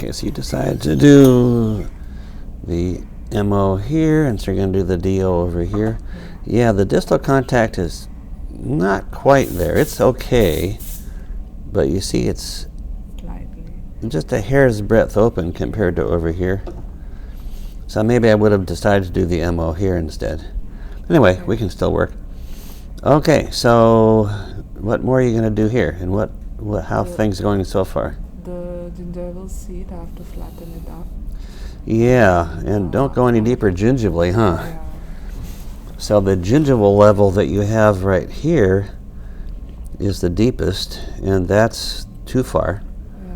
Okay, so you decide to do the MO here, and so you're going to do the DO over here. Yeah, the distal contact is not quite there. It's okay, but you see it's Slightly. just a hair's breadth open compared to over here. So maybe I would have decided to do the MO here instead. Anyway, we can still work. Okay, so what more are you going to do here, and how things going so far? The gingival seat, I have to flatten it up. Yeah, and don't go any deeper gingivally, huh? Yeah. So the gingival level that you have right here is the deepest, and that's too far. Yeah.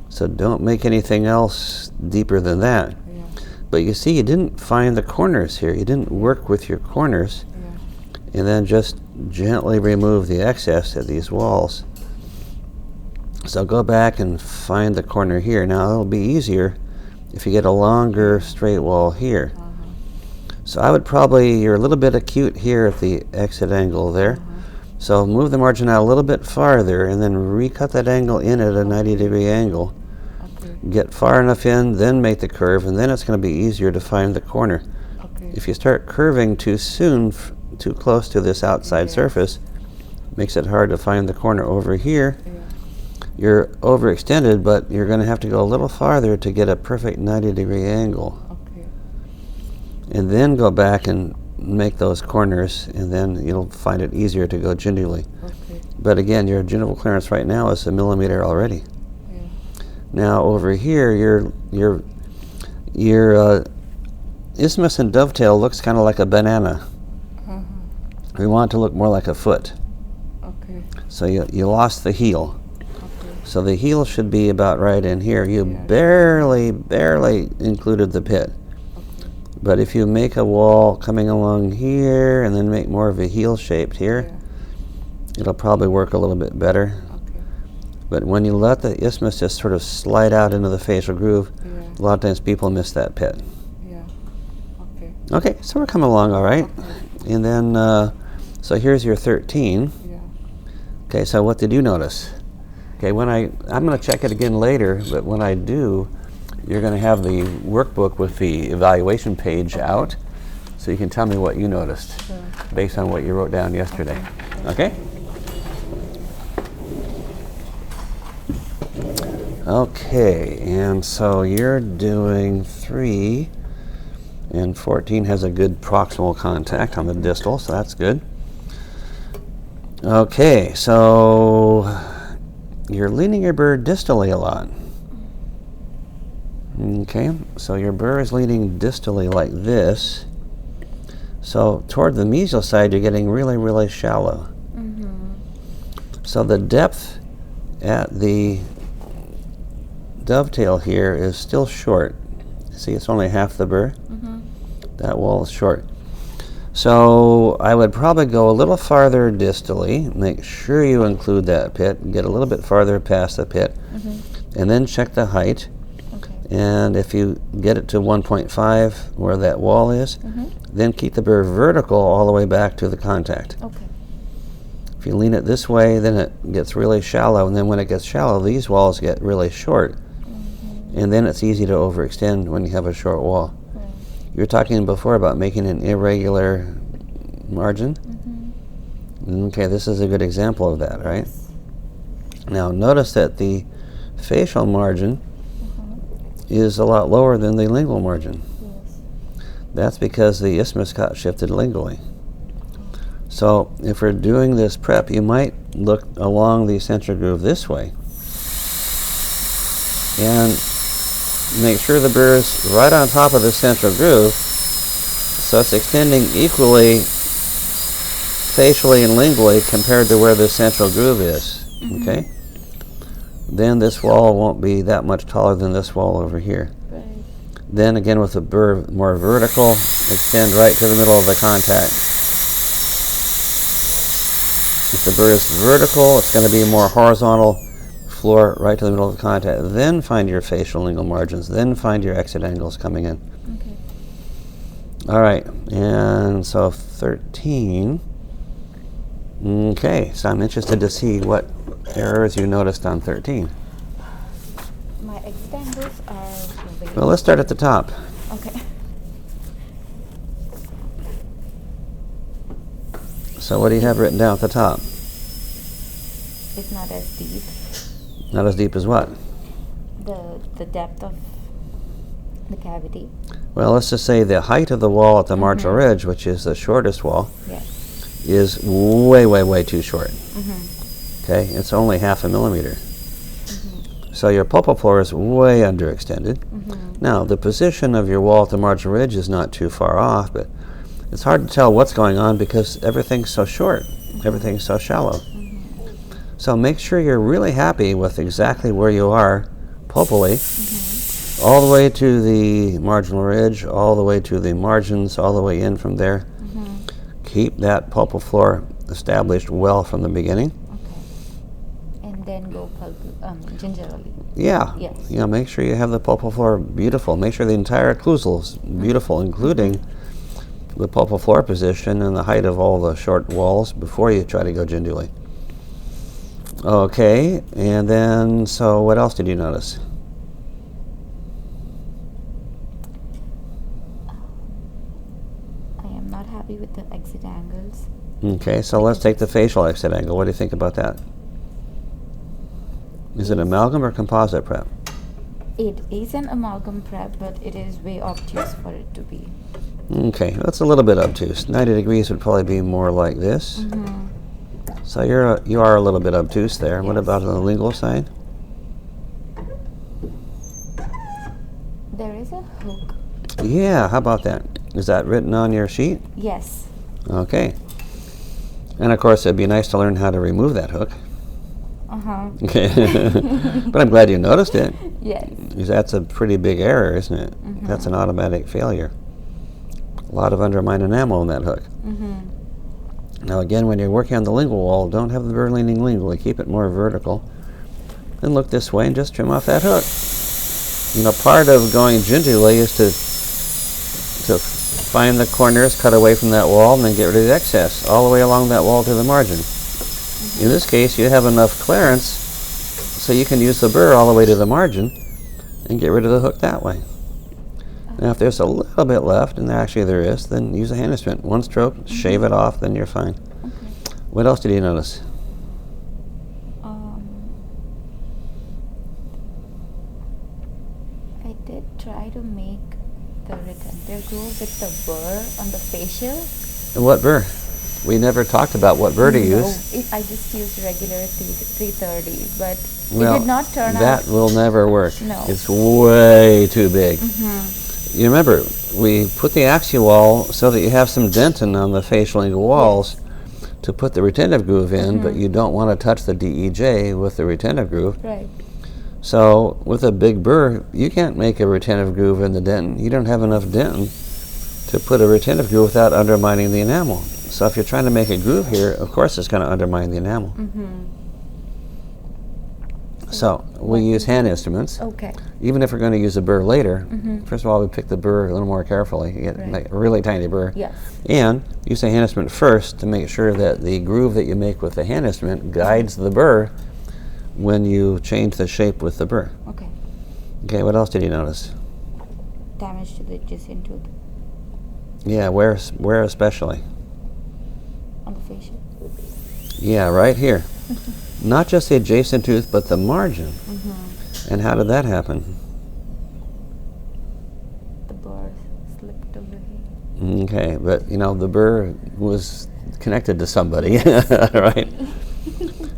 So don't make anything else deeper than that. Yeah. But you see, you didn't find the corners here. You didn't work with your corners, Yeah. and then just gently remove the excess at these walls. So go back and find the corner here. Now it'll be easier if you get a longer straight wall here. So I would you're a little bit acute here at the exit angle there. So move the margin out a little bit farther and then recut that angle in at a 90-degree angle. Okay. Get far enough in, then make the curve, and then it's going to be easier to find the corner. Okay. If you start curving too soon, too close to this outside surface, makes it hard to find the corner over here. Yeah. You're overextended, but you're going to have to go a little farther to get a perfect 90-degree angle. Okay. And then go back and make those corners, and then you'll find it easier to go gingivally. Okay. But again, your gingival clearance right now is 1 millimeter already. Yeah. Now over here, your isthmus and dovetail looks kind of like a banana. We want it to look more like a foot. Okay. So you lost the heel. Okay. So the heel should be about right in here. You Yeah. barely included the pit. Okay. But if you make a wall coming along here and then make more of a heel shaped here, Yeah. it'll probably work a little bit better. Okay. But when you let the isthmus just sort of slide out into the facial groove, Yeah. a lot of times people miss that pit. Yeah. Okay. Okay, so we're coming along all right. Okay. And then, so here's your 13. Yeah. Okay, so what did you notice? Okay, I'm going to check it again later, but when I do, you're going to have the workbook with the evaluation page out, so you can tell me what you noticed Sure. based on what you wrote down yesterday. Okay? Okay, and so you're doing 3, and 14 has a good proximal contact on the distal, so that's good. Okay, so you're leaning your burr distally a lot. Okay, so your burr is leaning distally like this. So toward the mesial side, you're getting really shallow. So the depth at the dovetail here is still short. See, it's only half the burr. That wall is short. So I would probably go a little farther distally, make sure you include that pit, get a little bit farther past the pit, and then check the height. Okay. And if you get it to 1.5 where that wall is, then keep the burr vertical all the way back to the contact. Okay. If you lean it this way, then it gets really shallow, and then when it gets shallow, these walls get really short. And then it's easy to overextend when you have a short wall. You were talking before about making an irregular margin. Okay, this is a good example of that, right? Now notice that the facial margin is a lot lower than the lingual margin. That's because the isthmus got shifted lingually. So if we're doing this prep, you might look along the central groove this way and make sure the burr is right on top of the central groove, so it's extending equally facially and lingually compared to where the central groove is. Okay? Then this wall won't be that much taller than this wall over here. Right. Then again, with the burr more vertical, extend right to the middle of the contact. If the burr is vertical, it's going to be more horizontal floor right to the middle of the contact. Then find your facial lingual margins. Then find your exit angles coming in. Okay. All right, and so 13. Okay, so I'm interested to see what errors you noticed on 13. My exit angles are way. Well, let's start at the top. Okay. So what do you have written down at the top? It's not as deep. Not as deep as what? The depth of the cavity. Well, let's just say the height of the wall at the marginal ridge, which is the shortest wall, Yes. is way, way, way too short. Mm-hmm. Okay, it's only 0.5 millimeter. So your pulpal floor is way underextended. Now, the position of your wall at the marginal ridge is not too far off, but it's hard to tell what's going on because everything's so short, everything's so shallow. So make sure you're really happy with exactly where you are pulpally, all the way to the marginal ridge, all the way to the margins, all the way in from there. Keep that pulpal floor established well from the beginning. Okay. And then go gingerly. Yeah. Yes. Yeah, make sure you have the pulpal floor beautiful. Make sure the entire occlusal is beautiful, including the pulpal floor position and the height of all the short walls before you try to go gingerly. Okay, and then, so what else did you notice? I am not happy with the exit angles. Okay, so let's take the facial exit angle. What do you think about that? Is it amalgam or composite prep? It is an amalgam prep, but it is way obtuse for it to be. Okay, that's a little bit obtuse. 90 degrees would probably be more like this. So you are a little bit obtuse there. What Yes. about on the lingual side? There is a hook. Yeah, how about that? Is that written on your sheet? Yes. Okay. And of course, it'd be nice to learn how to remove that hook. Okay. But I'm glad you noticed it. Yes. Because that's a pretty big error, isn't it? That's an automatic failure. A lot of undermined enamel in that hook. Now again, when you're working on the lingual wall, don't have the burr leaning lingually. Keep it more vertical. Then look this way and just trim off that hook. You know, part of going gingerly is to find the corners, cut away from that wall, and then get rid of the excess, all the way along that wall to the margin. In this case, you have enough clearance so you can use the burr all the way to the margin and get rid of the hook that way. Now, if there's a little bit left, and actually there is, then use a hand instrument. One stroke, shave it off, then you're fine. What else did you notice? I did try to make the retentive groove with the burr on the facial. What burr? We never talked about what burr to use. I just used regular 330, but Well, it did not turn out. that will never work. No. It's way too big. You remember, we put the axial wall so that you have some dentin on the facial lingual walls to put the retentive groove in, but you don't want to touch the DEJ with the retentive groove. Right. So with a big burr, you can't make a retentive groove in the dentin. You don't have enough dentin to put a retentive groove without undermining the enamel. So if you're trying to make a groove here, of course it's going to undermine the enamel. So we use hand instruments. Okay. Even if we're going to use a burr later, first of all, we pick the burr a little more carefully. You get like a really tiny burr. Yes. And use the hand instrument first to make sure that the groove that you make with the hand instrument guides the burr when you change the shape with the burr. Okay. Okay, what else did you notice? Damage to the adjacent tooth Yeah, where especially? on the facial. Yeah, right here. Not just the adjacent tooth, but the margin. And how did that happen? The burr slipped away. Okay, but you know, the burr was connected to somebody, right?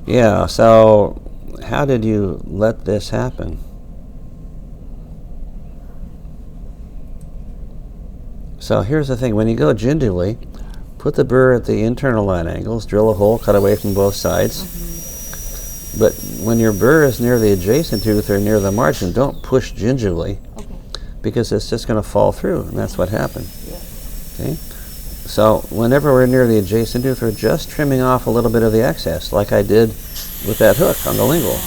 Yeah, so how did you let this happen? So here's the thing, when you go gingerly, put the burr at the internal line angles, drill a hole, cut away from both sides. But when your burr is near the adjacent tooth or near the margin, don't push gingerly, because it's just going to fall through, and that's what happened. Okay? So whenever we're near the adjacent tooth, we're just trimming off a little bit of the excess, like I did with that hook on the lingual.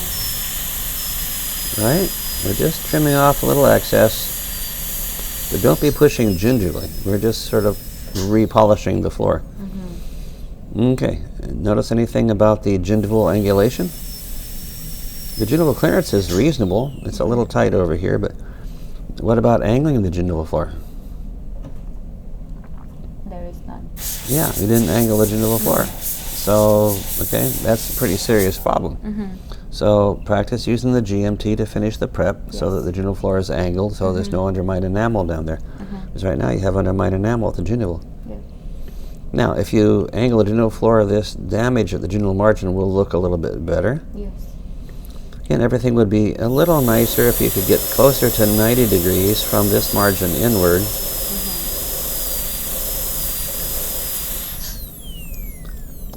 Right? We're just trimming off a little excess, but don't be pushing gingerly. We're just sort of repolishing the floor. Okay. Notice anything about the gingival angulation? The gingival clearance is reasonable. It's a little tight over here, but What about angling the gingival floor? There is none. Yeah, you didn't angle the gingival floor. So, okay, that's a pretty serious problem. So practice using the GMT to finish the prep so that the gingival floor is angled so there's no undermined enamel down there. Because right now you have undermined enamel at the gingival. Yes. Now, if you angle the gingival floor, this damage at the gingival margin will look a little bit better. Yes. Again, everything would be a little nicer if you could get closer to 90 degrees from this margin inward.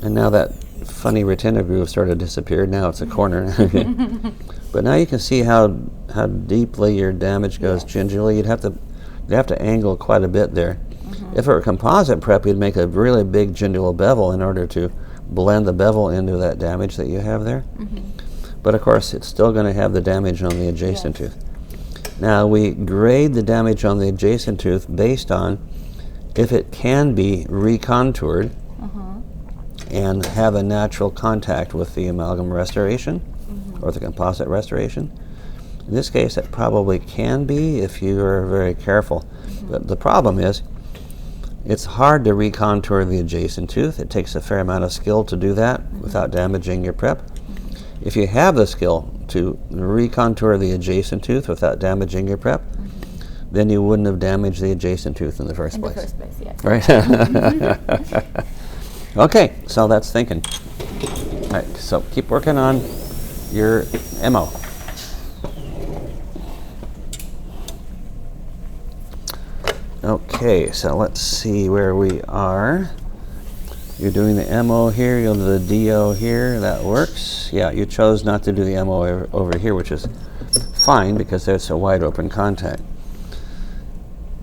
And now that funny retentive groove sort of disappeared. Now it's a corner. But now you can see how deeply your damage goes gingially. You'd have to angle quite a bit there. If it were composite prep, you'd make a really big gingival bevel in order to blend the bevel into that damage that you have there. But of course, it's still going to have the damage on the adjacent tooth. Now we grade the damage on the adjacent tooth based on if it can be recontoured and have a natural contact with the amalgam restoration or the composite restoration. In this case, it probably can be if you are very careful. But the problem is, it's hard to recontour the adjacent tooth. It takes a fair amount of skill to do that without damaging your prep. If you have the skill to recontour the adjacent tooth without damaging your prep, then you wouldn't have damaged the adjacent tooth in the first place. In the first place, yes. Right? Okay, so that's thinking. All right, so keep working on your MO. Okay, so let's see where we are. You're doing the MO here, you'll do the DO here, that works. Yeah, you chose not to do the MO over here, which is fine because there's a wide open contact.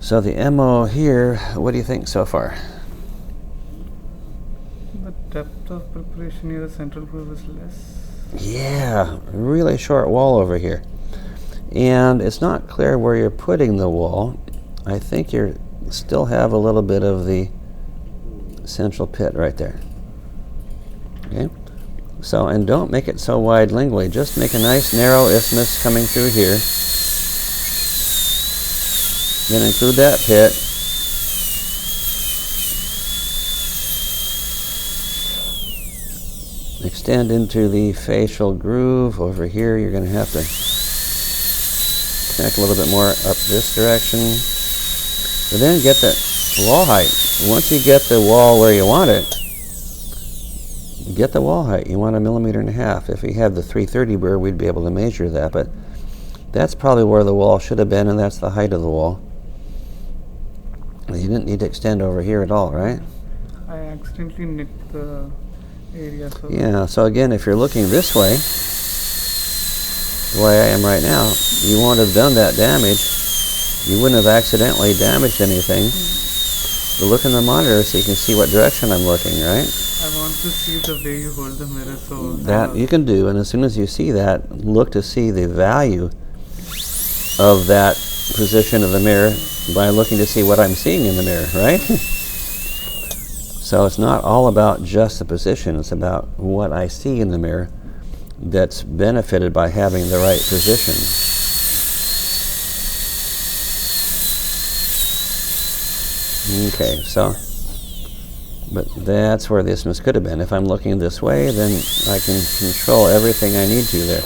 So the MO here, what do you think so far? The depth of preparation near the central groove is less. Yeah, really short wall over here. And it's not clear where you're putting the wall. I think you still have a little bit of the central pit right there. Okay, so, and don't make it so wide lingually, just make a nice narrow isthmus coming through here. Then include that pit. Extend into the facial groove. Over here you're going to have to connect a little bit more up this direction. But then get the wall height. Once you get the wall where you want it, get the wall height. You want 1.5 millimeters. If we had the 330 burr, we'd be able to measure that, but that's probably where the wall should have been, and that's the height of the wall. You didn't need to extend over here at all, right? I accidentally nicked the area. So Yeah, so again, if you're looking this way, the way I am right now, you won't have done that damage. You wouldn't have accidentally damaged anything. But look in the monitor so you can see what direction I'm looking, right? I want to see the way you hold the mirror. So That you can do, and as soon as you see that, look to see the value of that position of the mirror by looking to see what I'm seeing in the mirror, right? So it's not all about just the position, it's about what I see in the mirror that's benefited by having the right position. Okay, so, but that's where the isthmus could have been. If I'm looking this way, then I can control everything I need to there.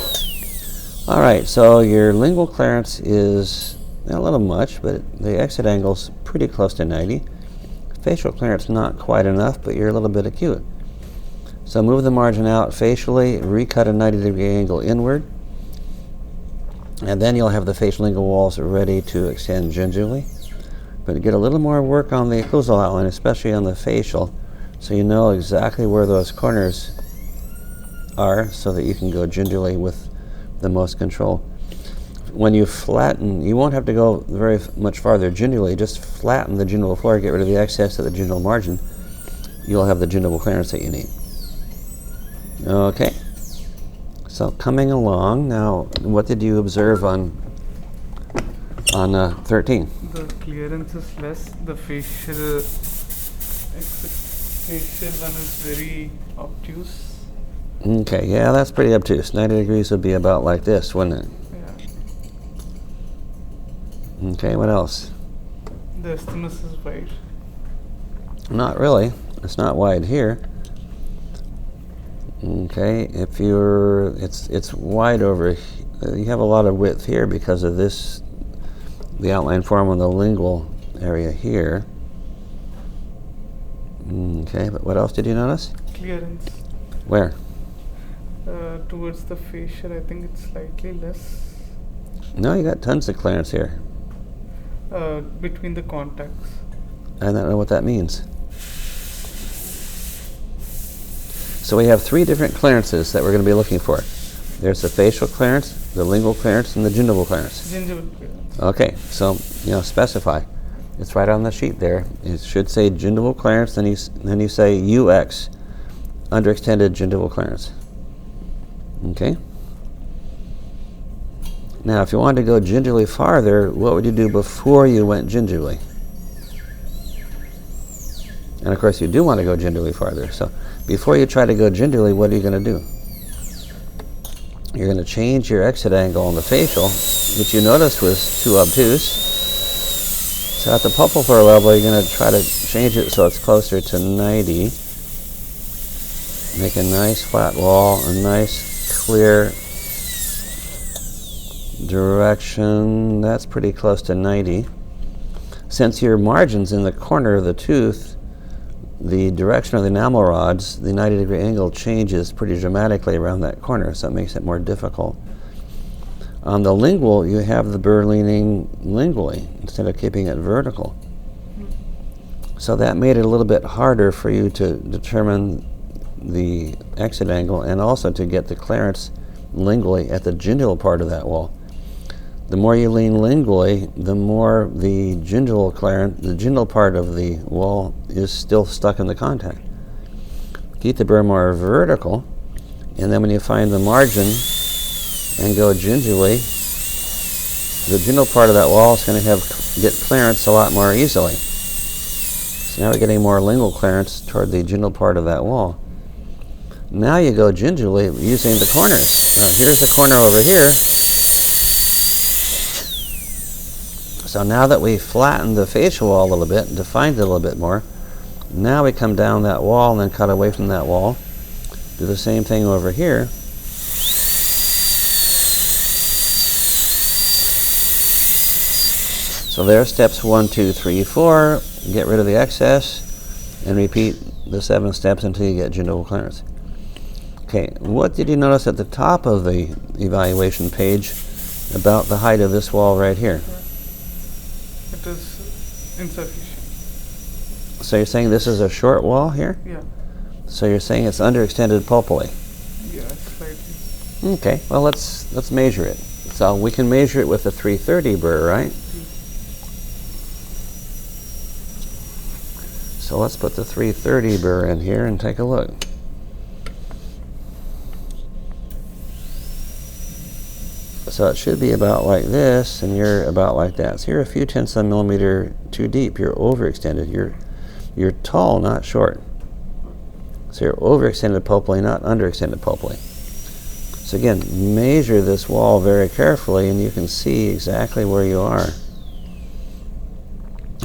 All right, so your lingual clearance is a little much, but the exit angle's pretty close to 90. Facial clearance not quite enough, but you're a little bit acute. So move the margin out facially, recut a 90-degree angle inward, and then you'll have the facial lingual walls ready to extend gingially. But get a little more work on the occlusal outline, especially on the facial, so you know exactly where those corners are so that you can go gingially with the most control. When you flatten, you won't have to go very much farther gingially, just flatten the gingival floor, get rid of the excess of the gingival margin. You'll have the gingival clearance that you need. Okay, so coming along, now what did you observe on 13? the clearance is less. The facial one is very obtuse. Okay, yeah, that's pretty obtuse. 90 degrees would be about like this, wouldn't it? Yeah. Okay, what else? The isthmus is wide. Not really. It's not wide here. Okay, if you're, it's wide over. You have a lot of width here because of this, the outline form on the lingual area here. Okay, but what else did you notice? Clearance. Where? Towards the fascia, I think it's slightly less. No, you got tons of clearance here. Between the contacts. I don't know what that means. So we have three different clearances that we're going to be looking for. There's the facial clearance, the lingual clearance, and the gingival clearance. Gingival clearance. Okay, so specify. It's right on the sheet there. It should say gingival clearance, then you say UX, underextended gingival clearance. Okay. Now, if you wanted to go gingivally farther, what would you do before you went gingivally? And of course, you do want to go gingivally farther. So, before you try to go gingivally, what are you going to do? You're going to change your exit angle on the facial, which you noticed was too obtuse. So at the pulpal floor level, you're going to try to change it so it's closer to 90. Make a nice flat wall, a nice clear direction. That's pretty close to 90. Since your margin's in the corner of the tooth, the direction of the enamel rods, the 90-degree angle changes pretty dramatically around that corner, so it makes it more difficult. On the lingual, you have the burr leaning lingually instead of keeping it vertical. So that made it a little bit harder for you to determine the exit angle and also to get the clearance lingually at the gingival part of that wall. The more you lean lingually, the more the gingival clearance, the gingival part of the wall is still stuck in the contact. Keep the burr more vertical, and then when you find the margin and go gingivally, the gingival part of that wall is going to get clearance a lot more easily. So now we're getting more lingual clearance toward the gingival part of that wall. Now you go gingivally using the corners. Here's the corner over here. So now that we flattened the facial wall a little bit and defined it a little bit more, now we come down that wall and then cut away from that wall. Do the same thing over here. So there's steps 1, 2, 3, 4. Get rid of the excess and repeat the 7 steps until you get gingival clearance. Okay, what did you notice at the top of the evaluation page about the height of this wall right here? It is insufficient. So you're saying this is a short wall here? Yeah. So you're saying it's underextended pulpally? Yeah, slightly. Okay, well let's measure it. So we can measure it with the 330 burr, right? So let's put the 330 burr in here and take a look. So it should be about like this, and you're about like that. So you're a few tenths of a millimeter too deep. You're overextended. You're tall, not short. So you're overextended pulpally, not underextended pulpally. So again, measure this wall very carefully, and you can see exactly where you are.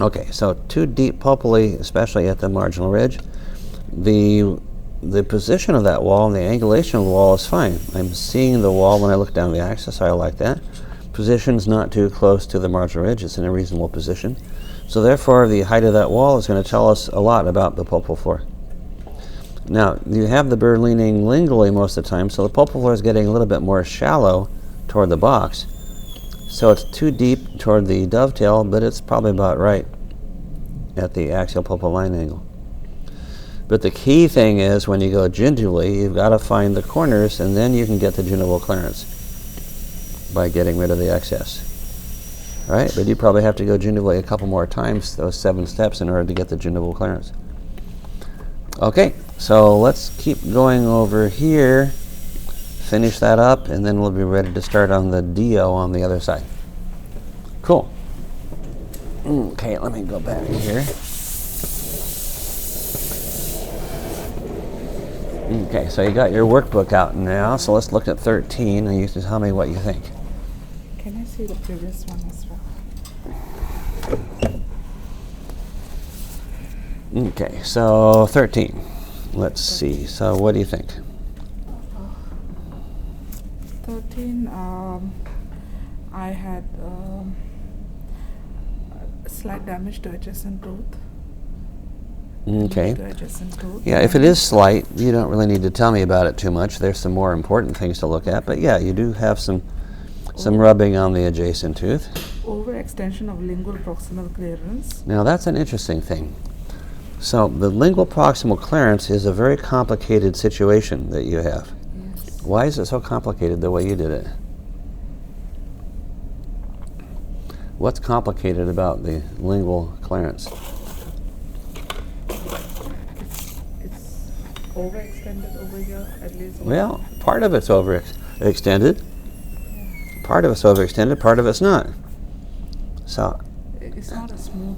Okay, so too deep pulpally, especially at the marginal ridge. The position of that wall and the angulation of the wall is fine. I'm seeing the wall when I look down the axis. I like that. Position's not too close to the marginal ridge. It's in a reasonable position. So therefore, the height of that wall is going to tell us a lot about the pulpal floor. Now, you have the burr leaning lingually most of the time, so the pulpal floor is getting a little bit more shallow toward the box. So it's too deep toward the dovetail, but it's probably about right at the axial pulpal line angle. But the key thing is when you go gingivally, you've got to find the corners, and then you can get the gingival clearance by getting rid of the excess. All right, but you probably have to go gingivally a couple more times, those 7 steps, in order to get the gingival clearance. Okay, so let's keep going over here, finish that up, and then we'll be ready to start on the DO on the other side. Cool. Okay, let me go back here. Okay, so you got your workbook out now, so let's look at 13 and you can tell me what you think. Can I see the previous one as well? Okay, so 13. Let's see. So what do you think? 13, I had slight damage to adjacent tooth. Okay. To adjacent tooth. Yeah, if it is slight, you don't really need to tell me about it too much. There's some more important things to look at. But yeah, you do have some rubbing on the adjacent tooth. Overextension of lingual proximal clearance. Now that's an interesting thing. So the lingual proximal clearance is a very complicated situation that you have. Yes. Why is it so complicated the way you did it? What's complicated about the lingual clearance? It's overextended over here, at least. Well, part of it's overextended. Part of it's overextended, part of it's not. So, It's not a smooth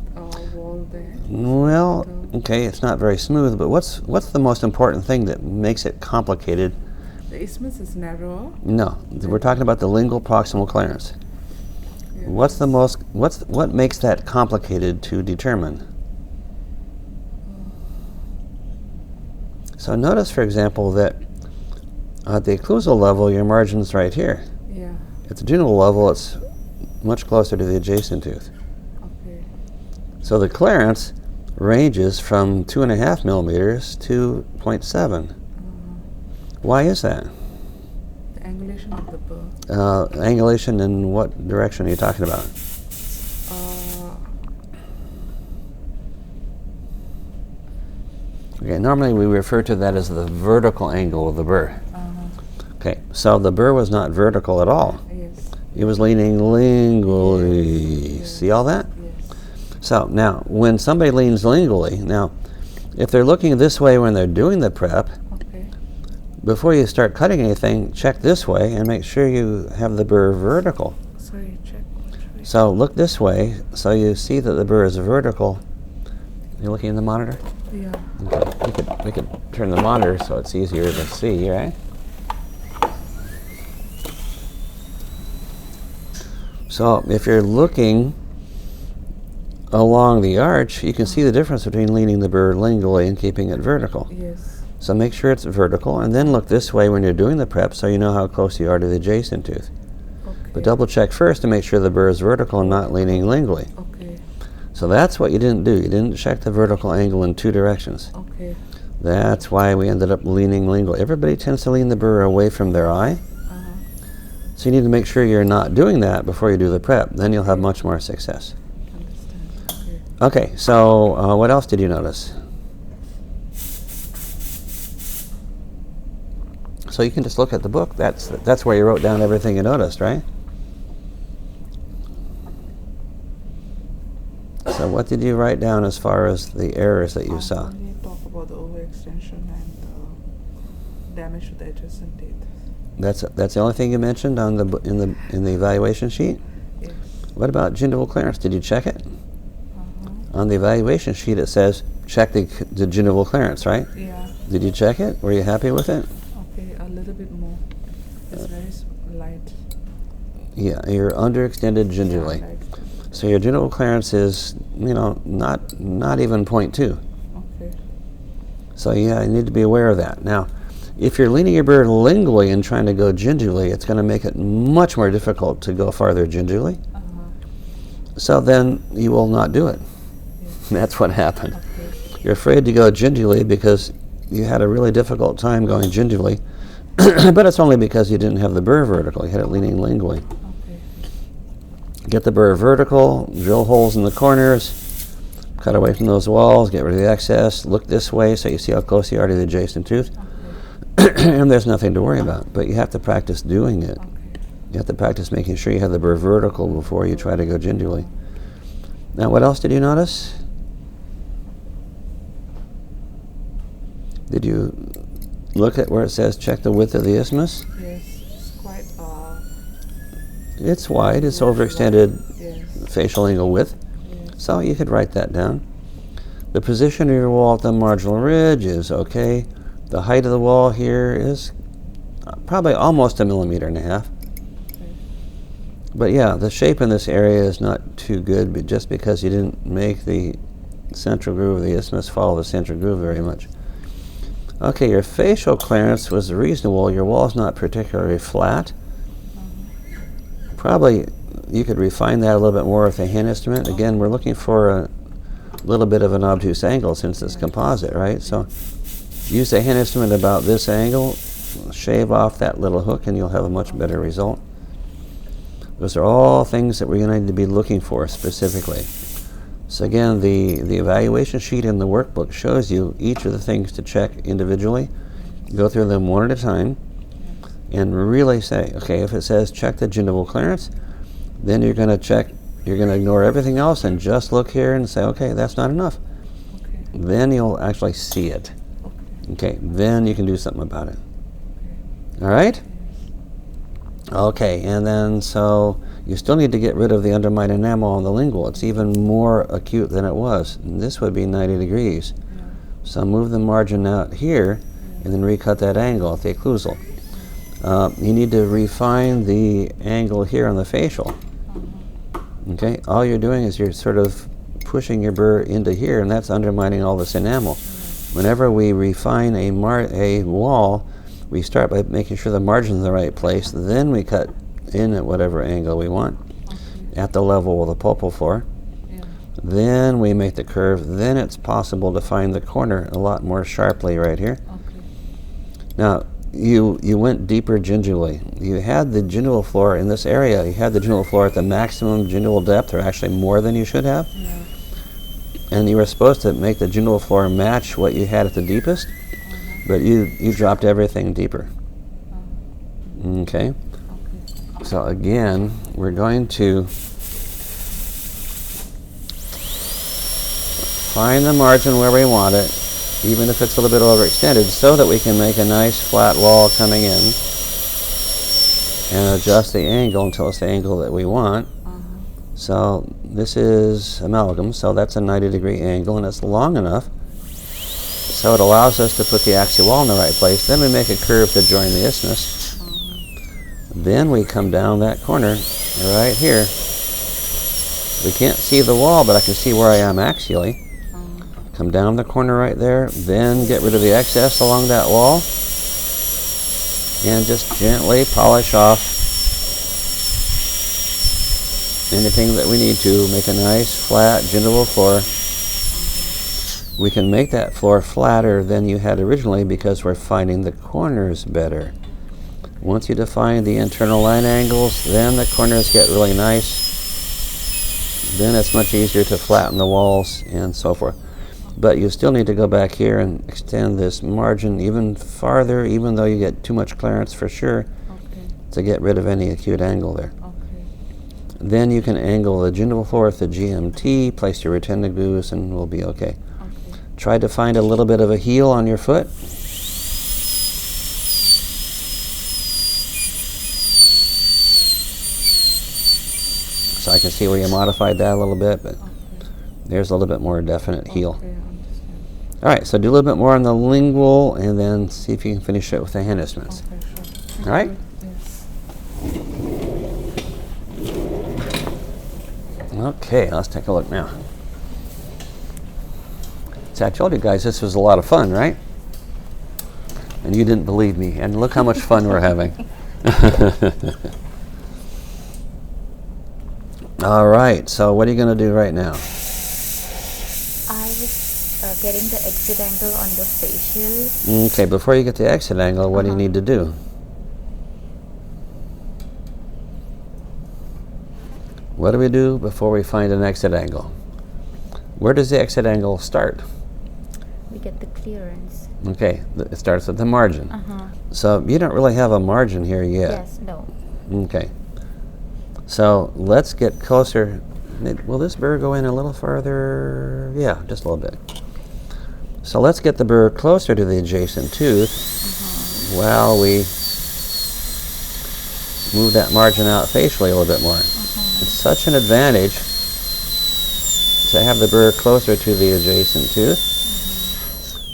wall there. well, okay, it's not very smooth, but what's the most important thing that makes it complicated? The isthmus is narrower. No, we're talking about the lingual proximal clearance. Yeah. What makes that complicated to determine? So notice, for example, that at the occlusal level, your margin's right here. Yeah. At the gingival level, it's much closer to the adjacent tooth. Okay. So the clearance ranges from 2.5 millimeters to 0.7. Why is that? The angulation of the burr. Angulation in what direction are you talking about? Okay, normally we refer to that as the vertical angle of the burr. Okay, so the burr was not vertical at all. Yes. It was leaning lingually. Yes. See all that? Yes. So now, when somebody leans lingually, now, if they're looking this way when they're doing the prep, Okay. before you start cutting anything, check this way and make sure you have the burr vertical. Sorry, check which way. So look this way, so you see that the burr is vertical. You're looking in the monitor? Yeah. Okay. We could turn the monitor so it's easier to see, right? So if you're looking along the arch, you can see the difference between leaning the burr lingually and keeping it vertical. Yes. So make sure it's vertical, and then look this way when you're doing the prep so you know how close you are to the adjacent tooth. Okay. But double check first to make sure the burr is vertical and not leaning lingually. Okay. So that's what you didn't do. You didn't check the vertical angle in two directions. Okay. That's why we ended up leaning lingually. Everybody tends to lean the burr away from their eye. So you need to make sure you're not doing that before you do the prep. Then you'll have much more success. Understand. Okay. Okay, so what else did you notice? So you can just look at the book. That's where you wrote down everything you noticed, right? So what did you write down as far as the errors that you saw? We talk about the overextension and damage to the adjacent teeth. That's the only thing you mentioned on in the evaluation sheet? Yes. What about gingival clearance? Did you check it? On the evaluation sheet it says check the gingival clearance, right? Yeah. Did you check it? Were you happy with it? Okay, a little bit more. It's very light. Yeah, you're underextended gingivally. Light. So your gingival clearance is, not even 0.2. Okay. So yeah, you need to be aware of that. Now, if you're leaning your burr lingually and trying to go gingivally, it's going to make it much more difficult to go farther gingivally. So then you will not do it. Yes. That's what happened. Okay. You're afraid to go gingivally because you had a really difficult time going gingivally, but it's only because you didn't have the burr vertical. You had it leaning lingually. Okay. Get the burr vertical, drill holes in the corners, cut away from those walls, get rid of the excess, look this way so you see how close you are to the adjacent tooth. Okay. And there's nothing to worry about, but you have to practice doing it. Okay. You have to practice making sure you have the burr vertical before you try to go gingivally. Now, what else did you notice? Did you look at where it says check the width of the isthmus? Yes, it's quite. It's wide, it's overextended Yes. facial angle width, Yes. so you could write that down. The position of your wall at the marginal ridge is okay. The height of the wall here is probably almost 1.5 millimeters. Okay. But yeah, the shape in this area is not too good, but just because you didn't make the central groove of the isthmus, follow the central groove very much. Okay, your facial clearance was reasonable. Your wall's not particularly flat. Probably you could refine that a little bit more with a hand instrument. Again, we're looking for a little bit of an obtuse angle since it's composite, right? So use a hand instrument about this angle, shave off that little hook, and you'll have a much better result. Those are all things that we're going to need to be looking for specifically. So again, the evaluation sheet in the workbook shows you each of the things to check individually. Go through them one at a time and really say, okay, if it says check the gingival clearance, then you're going to ignore everything else and just look here and say, okay, that's not enough. Okay. Then you'll actually see it. Okay, then you can do something about it. All right? Okay, and then so you still need to get rid of the undermined enamel on the lingual. It's even more acute than it was. And this would be 90 degrees. Yeah. So move the margin out here and then recut that angle at the occlusal. You need to refine the angle here on the facial. Okay, all you're doing is you're sort of pushing your burr into here, and that's undermining all this enamel. Whenever we refine a wall, we start by making sure the margin's in the right place, then we cut in at whatever angle we want at the level of the pulpal floor. Yeah. Then we make the curve, then it's possible to find the corner a lot more sharply right here. Okay. Now, you went deeper gingivally. You had the gingival floor in this area. You had the gingival floor at the maximum gingival depth, or actually more than you should have. Yeah. And you were supposed to make the gingival floor match what you had at the deepest, but you dropped everything deeper. Okay? Okay. So again, we're going to find the margin where we want it, even if it's a little bit overextended, so that we can make a nice flat wall coming in and adjust the angle until it's the angle that we want. So this is amalgam, so that's a 90-degree angle, and it's long enough so it allows us to put the axial wall in the right place. Then we make a curve to join the isthmus. Then we come down that corner right here. We can't see the wall, but I can see where I am axially. Come down the corner right there, then get rid of the excess along that wall, and just gently polish off anything that we need to. Make a nice flat gingival floor. We can make that floor flatter than you had originally because we're finding the corners better. Once you define the internal line angles, then the corners get really nice. Then it's much easier to flatten the walls and so forth. But you still need to go back here and extend this margin even farther, even though you get too much clearance for sure, to get rid of any acute angle there. Then you can angle the gingival floor with the GMT, place your retentive grooves, and we'll be okay. Try to find a little bit of a heel on your foot. So I can see where you modified that a little bit, but there's a little bit more definite heel. All right, so do a little bit more on the lingual, and then see if you can finish it with the hand instruments. All right? Okay, let's take a look now. So I told you guys this was a lot of fun, right? And you didn't believe me, and look how much fun we're having. All right, so what are you going to do right now? I was getting the exit angle on the facial. Okay, before you get the exit angle, what do you need to do? What do we do before we find an exit angle? Where does the exit angle start? We get the clearance. Okay, it starts at the margin. So you don't really have a margin here yet. Yes, no. Okay. So let's get closer. Will this burr go in a little farther? Yeah, just a little bit. So let's get the burr closer to the adjacent tooth while we move that margin out facially a little bit more. It's such an advantage to have the burr closer to the adjacent tooth.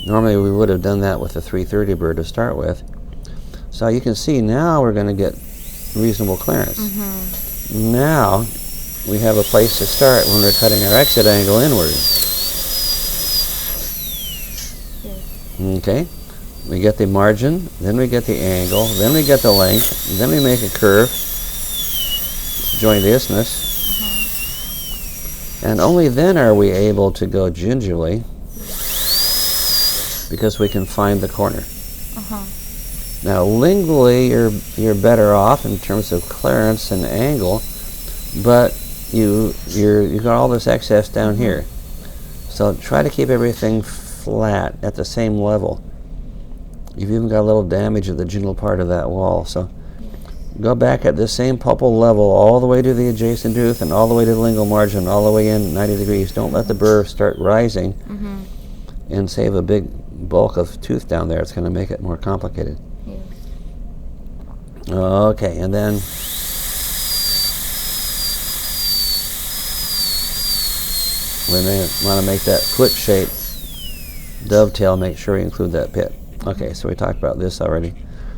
Normally we would have done that with the 330 burr to start with. So you can see now we're going to get reasonable clearance. Now we have a place to start when we're cutting our exit angle inward. Okay, we get the margin, then we get the angle, then we get the length, then we make a curve to join the isthmus. And only then are we able to go gingerly, because we can find the corner. Now lingually you're better off in terms of clearance and angle, but you got all this excess down here. So try to keep everything flat at the same level. You've even got a little damage at the gingival part of that wall. So go back at the same pulpal level all the way to the adjacent tooth and all the way to the lingual margin, all the way in 90 degrees. Don't let the burr start rising and save a big bulk of tooth down there. It's going to make it more complicated. Okay, and then we may want to make that foot shape dovetail. Make sure we include that pit. Okay, so we talked about this already.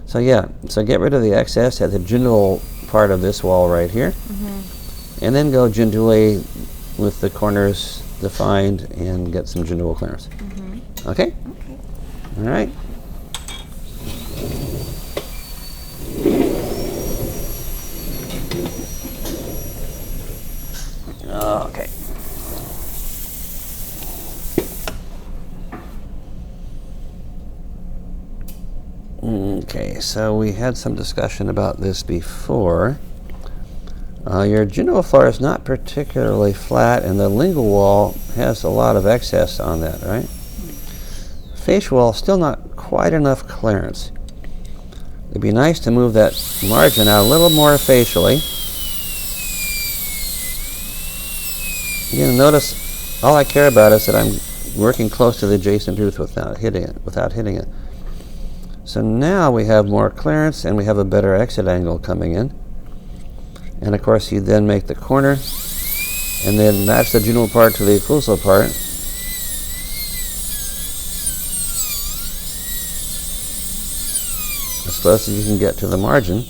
So yeah, so get rid of the excess at the gingival part of this wall right here, and then go gingerly with the corners defined and get some gingival clearance. Okay? All right. Okay. Okay, so we had some discussion about this before. Your gingival floor is not particularly flat, and the lingual wall has a lot of excess on that, right? Facial wall, still not quite enough clearance. It'd be nice to move that margin out a little more facially. You're going to notice all I care about is that I'm working close to the adjacent tooth without hitting it. So now we have more clearance and we have a better exit angle coming in. And of course you then make the corner and then match the gingival part to the occlusal part. As close as you can get to the margin.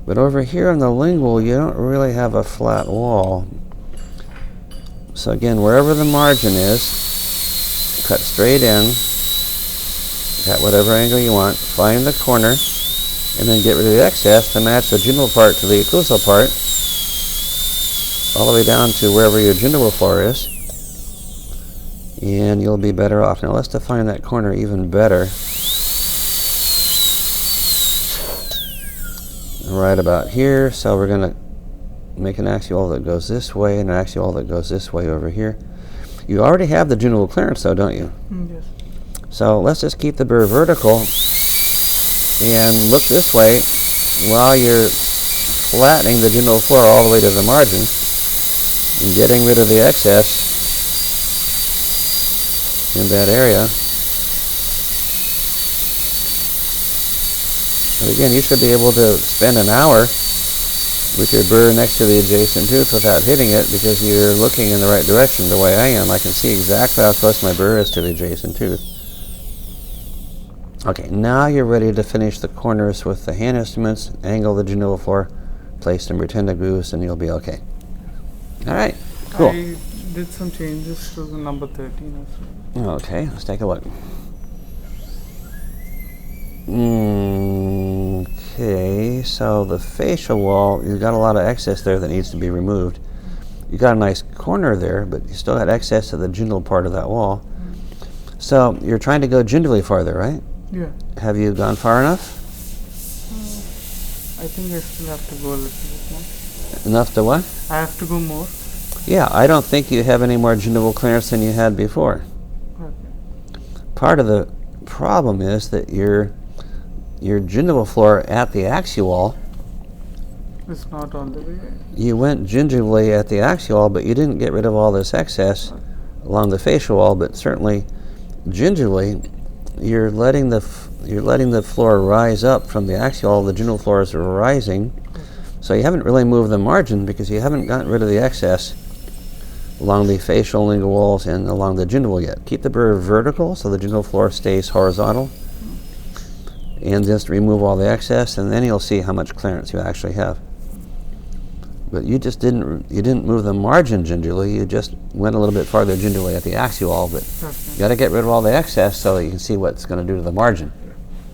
But over here on the lingual you don't really have a flat wall. So again, wherever the margin is, cut straight in, at whatever angle you want, find the corner, and then get rid of the excess to match the gingival part to the occlusal part, all the way down to wherever your gingival floor is, and you'll be better off. Now let's define that corner even better. Right about here, so we're going to make an axial that goes this way and an axial that goes this way over here. You already have the gingival clearance though, don't you? Yes. So let's just keep the burr vertical and look this way while you're flattening the gingival floor all the way to the margin and getting rid of the excess in that area. But again, you should be able to spend an hour with your burr next to the adjacent tooth without hitting it because you're looking in the right direction the way I am. I can see exactly how close my burr is to the adjacent tooth. Okay, now you're ready to finish the corners with the hand instruments, angle the gingival floor, place some retentive grooves, and you'll be okay. All right, cool. I did some changes to the number 13 as well. Okay, let's take a look. Okay, so the facial wall, you've got a lot of excess there that needs to be removed. You got a nice corner there, but you still got excess to the gingival part of that wall. So you're trying to go gingival farther, right? Yeah. Have you gone far enough? I think I still have to go a little bit more. Enough to what? I have to go more. Yeah, I don't think you have any more gingival clearance than you had before. Okay. Part of the problem is that your gingival floor at the axial wall, It's not all the way. you went gingivally at the axial wall, but you didn't get rid of all this excess along the facial wall, but certainly gingivally, you're letting the floor rise up from the axial wall. The gingival floor is rising, so you haven't really moved the margin because you haven't gotten rid of the excess along the facial lingual walls and along the gingival yet. Keep the burr vertical so the gingival floor stays horizontal, and just remove all the excess, and then you'll see how much clearance you actually have. But you just didn't move the margin gingerly. You just went a little bit farther gingerly at the axial wall, but you got to get rid of all the excess so that you can see what it's going to do to the margin.